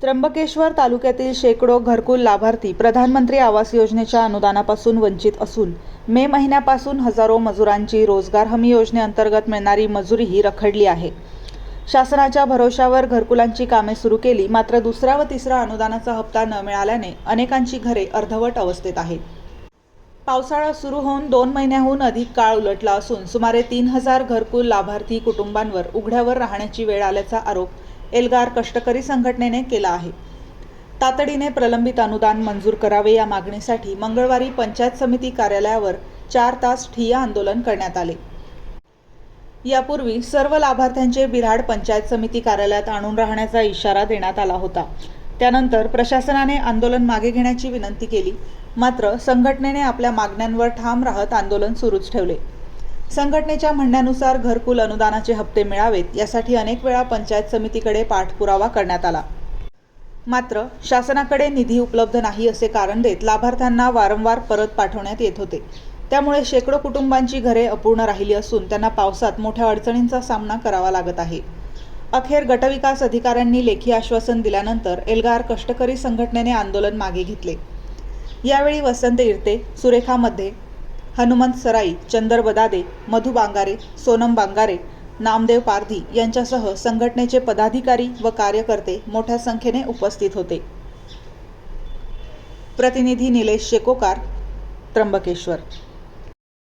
त्र्यंबकेश्वर तालुक्यातील शेकडो घरकुल लाभार्थी प्रधानमंत्री आवास योजनेच्या अनुदानापासून वंचित असून मे महिन्यापासून हजारो मजुरांची रोजगार हमी योजनेअंतर्गत मिळणारी मजुरीही रखडली आहे। शासनाच्या भरोशावर घरकुलांची कामे सुरू केली, मात्र दुसरा व तिसरा अनुदानाचा हप्ता न मिळाल्याने अनेकांची घरे अर्धवट अवस्थेत आहेत। पावसाळा सुरू होऊन 2 महिन्याहून अधिक काळ उलटला असून सुमारे 3000 घरकुल लाभार्थी कुटुंबांवर उघड्यावर राहण्याची वेळ आल्याचा आरोप एल्गार कष्टकरी संघटनेने केला आहे। तातडीने प्रलंबित अनुदान मंजूर करावे या मागणीसाठी मंगळवारी पंचायत समिती कार्यालयावर 4 तास ठिय्या आंदोलन करण्यात आले। यापूर्वी सर्व लाभार्थ्यांचे बिऱ्हाड पंचायत समिती कार्यालयात आणून राहण्याचा इशारा देण्यात आला होता। त्यानंतर प्रशासनाने आंदोलन मागे घेण्याची विनंती केली, मात्र संघटनेने आपल्या मागण्यांवर ठाम राहत आंदोलन सुरूच ठेवले। संघटनेच्या म्हणण्यानुसार घरकुल अनुदानाचे हप्ते मिळावेत यासाठी अनेक वेळा पंचायत समितीकडे पाठपुरावा करण्यात आला, मात्र शासनाकडे निधी उपलब्ध नाही असे कारण देत लाभार्थ्यांना वारंवार परत पाठवण्यात येत होते। त्यामुळे शेकडो कुटुंबांची घरे अपूर्ण राहिली असून त्यांना पावसात मोठ्या अडचणींचा सामना करावा लागत आहे। अखेर गटविकास अधिकाऱ्यांनी लेखी आश्वासन दिल्यानंतर एल्गार कष्टकरी संघटनेने आंदोलन मागे घेतले। यावेळी वसंत इरते, सुरेखा मध्ये, हनुमंत सराई, चंदर बदादे, मधु बांगारे, सोनम बांगारे, नामदेव पारधी यांच्यासह संघटनेचे पदाधिकारी व कार्यकर्ते मोठ्या संख्येने उपस्थित होते। प्रतिनिधी निलेश शेकोकार, त्र्यंबकेश्वर।